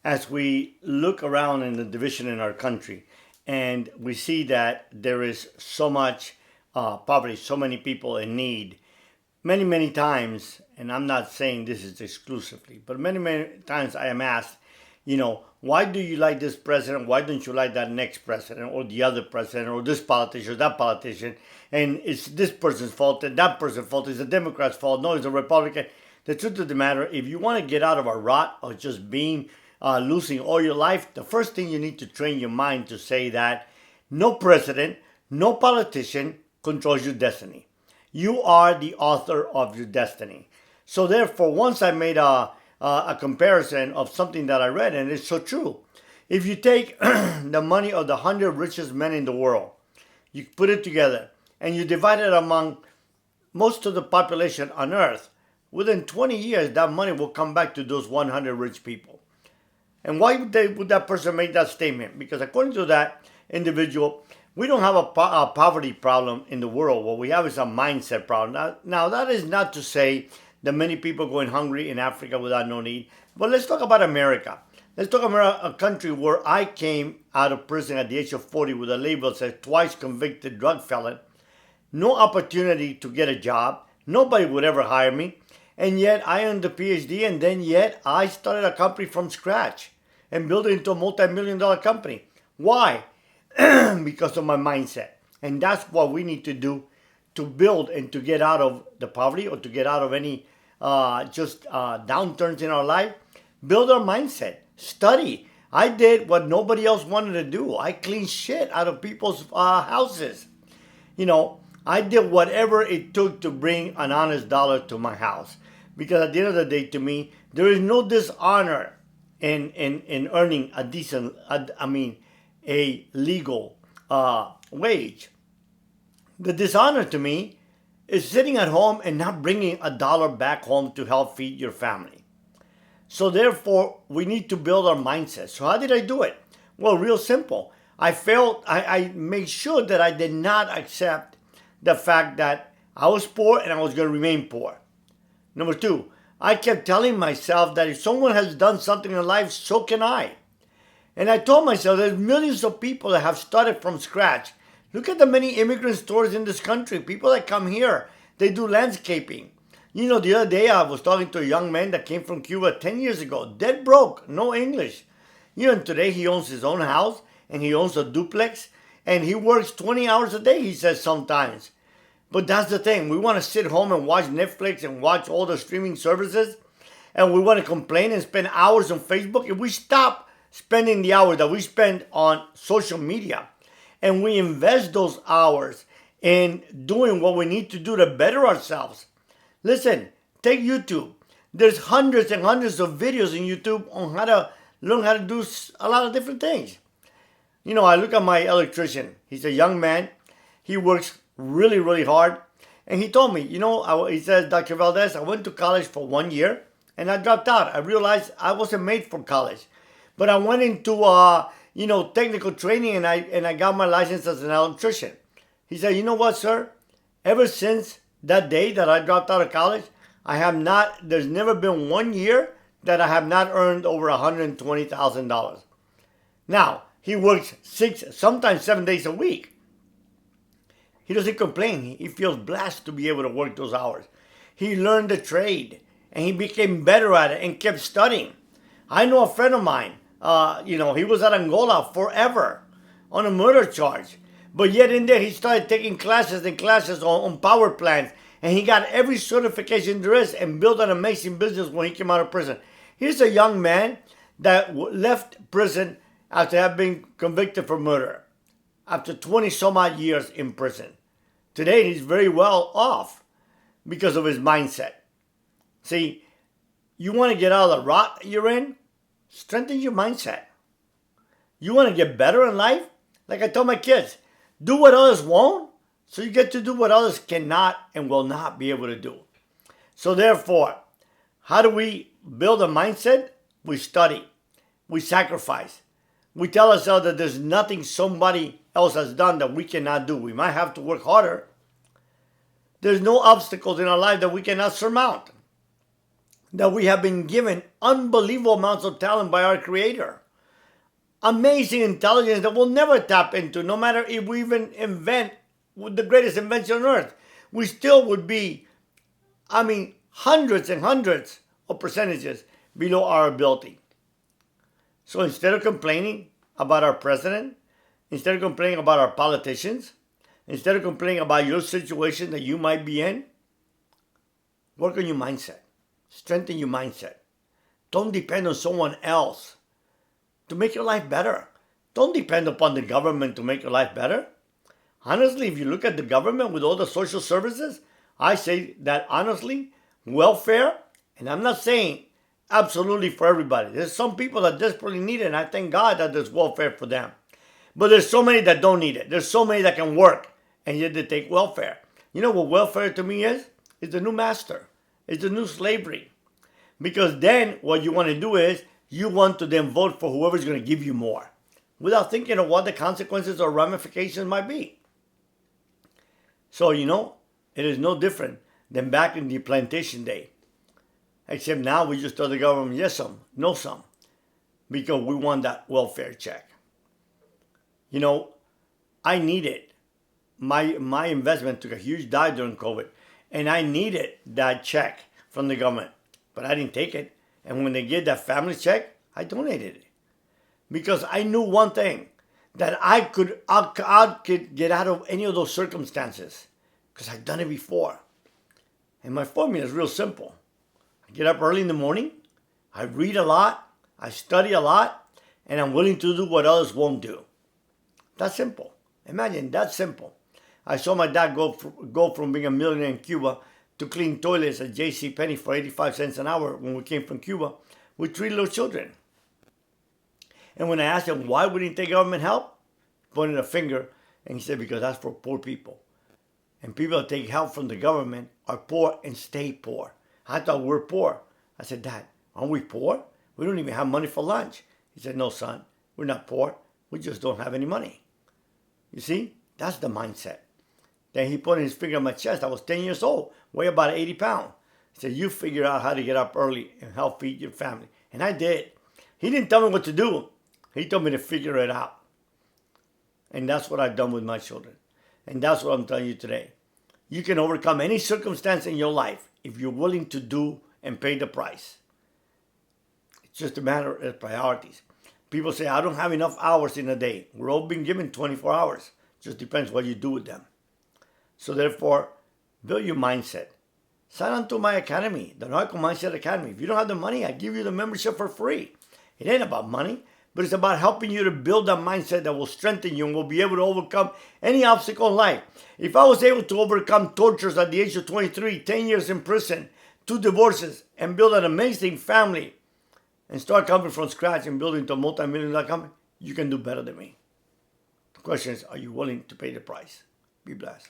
as we look around in the division in our country and we see that there is so much poverty, so many people in need, many times, and I'm not saying this is exclusively, but many times I am asked, why do you like this president? Why don't you like that next president or the other president or this politician or that politician? And it's this person's fault and that person's fault. It's the Democrat's fault. No, it's the Republican. The truth of the matter, if you want to get out of a rut of just being losing all your life, the first thing you need to train your mind to say that no president, no politician controls your destiny. You are the author of your destiny. So therefore, once I made a comparison of something that I read, and it's so true. If you take the money of the 100 richest men in the world, you put it together, and you divide it among most of the population on earth, within 20 years, that money will come back to those 100 rich people. And why would that person make that statement? Because according to that individual, we don't have a poverty problem in the world. What we have is a mindset problem. Now, that is not to say that many people going hungry in Africa without no need. But let's talk about America. Let's talk about a country where I came out of prison at the age of 40 with a label that says twice convicted drug felon. No opportunity to get a job. Nobody would ever hire me. And yet I earned a PhD, and then yet I started a company from scratch and built it into a multi-million-dollar company. Why? Because of my mindset. And that's what we need to do to build and to get out of the poverty or to get out of any downturns in our life. Build our mindset. Study. I did what nobody else wanted to do. I cleaned shit out of people's houses. I did whatever it took to bring an honest dollar to my house. Because at the end of the day, to me, there is no dishonor in earning a decent, a legal wage. The dishonor to me is sitting at home and not bringing a dollar back home to help feed your family. So therefore, we need to build our mindset. So how did I do it? Well, real simple. I made sure that I did not accept the fact that I was poor and I was going to remain poor. Number two, I kept telling myself that if someone has done something in life, so can I. And I told myself there's millions of people that have started from scratch. Look at the many immigrant stories in this country. People that come here, they do landscaping. The other day I was talking to a young man that came from Cuba 10 years ago, dead broke, no English. And today he owns his own house and he owns a duplex and he works 20 hours a day, he says sometimes. But that's the thing. We want to sit home and watch Netflix and watch all the streaming services. And we want to complain and spend hours on Facebook. If we stop spending the hours that we spend on social media and we invest those hours in doing what we need to do to better ourselves. Listen, take YouTube. There's hundreds and hundreds of videos in YouTube on how to learn how to do a lot of different things. I look at my electrician. He's a young man. He works really hard. And he told me, he says, Dr. Valdes, I went to college for 1 year and I dropped out. I realized I wasn't made for college. But I went into, technical training and I got my license as an electrician. He said, you know what, sir? Ever since that day that I dropped out of college, there's never been 1 year that I have not earned over $120,000. Now, he works 6, sometimes 7 days a week. He doesn't complain. He feels blessed to be able to work those hours. He learned the trade and he became better at it and kept studying. I know a friend of mine, he was at Angola forever on a murder charge. But yet in there, he started taking classes and classes on power plants. And he got every certification there is and built an amazing business when he came out of prison. Here's a young man that left prison after having been convicted for murder. After 20 some odd years in prison. Today, he's very well off because of his mindset. See, you want to get out of the rut you're in? Strengthen your mindset. You want to get better in life? Like I tell my kids, do what others won't, so you get to do what others cannot and will not be able to do. So therefore, how do we build a mindset? We study. We sacrifice. We tell ourselves that there's nothing somebody else has done that we cannot do. We might have to work harder. There's no obstacles in our life that we cannot surmount. that we have been given unbelievable amounts of talent by our Creator. Amazing intelligence that we'll never tap into, no matter if we even invent the greatest invention on earth. We still would be, hundreds and hundreds of percentages below our ability. So instead of complaining about our president, instead of complaining about our politicians, instead of complaining about your situation that you might be in, work on your mindset. Strengthen your mindset. Don't depend on someone else to make your life better. Don't depend upon the government to make your life better. Honestly, if you look at the government with all the social services, I say that honestly, welfare, and I'm not saying absolutely for everybody. There's some people that desperately need it, and I thank God that there's welfare for them. But there's so many that don't need it. There's so many that can work, and yet they take welfare. You know what welfare to me is? It's the new master. It's the new slavery. Because then what you want to do is you want to then vote for whoever's going to give you more without thinking of what the consequences or ramifications might be. So, it is no different than back in the plantation day. Except now we just tell the government, yes, some, no, some. Because we want that welfare check. I needed, my investment took a huge dive during COVID. And I needed that check from the government. But I didn't take it. And when they gave that family check, I donated it. Because I knew one thing, that I could get out of any of those circumstances. Because I've done it before. And my formula is real simple. I get up early in the morning. I read a lot. I study a lot. And I'm willing to do what others won't do. That's simple. Imagine, that's simple. I saw my dad go from being a millionaire in Cuba to clean toilets at JCPenney for 85 cents an hour when we came from Cuba with 3 little children. And when I asked him why we didn't take government help, he pointed a finger and he said, because that's for poor people. And people that take help from the government are poor and stay poor. I thought we're poor. I said, Dad, aren't we poor? We don't even have money for lunch. He said, no, son, we're not poor. We just don't have any money. You see, that's the mindset. Then he put his finger on my chest. I was 10 years old, weigh about 80 pounds. He said, you figure out how to get up early and help feed your family. And I did. He didn't tell me what to do. He told me to figure it out. And that's what I've done with my children. And that's what I'm telling you today. You can overcome any circumstance in your life if you're willing to do and pay the price. It's just a matter of priorities. People say, I don't have enough hours in a day. We're all being given 24 hours. Just depends what you do with them. So therefore, build your mindset. Sign on to my academy, the NarcoMindset Academy. If you don't have the money, I give you the membership for free. It ain't about money, but it's about helping you to build a mindset that will strengthen you and will be able to overcome any obstacle in life. If I was able to overcome tortures at the age of 23, 10 years in prison, 2 divorces, and build an amazing family, and start coming from scratch and building to a multi-million-dollar company, you can do better than me. The question is, are you willing to pay the price? Be blessed.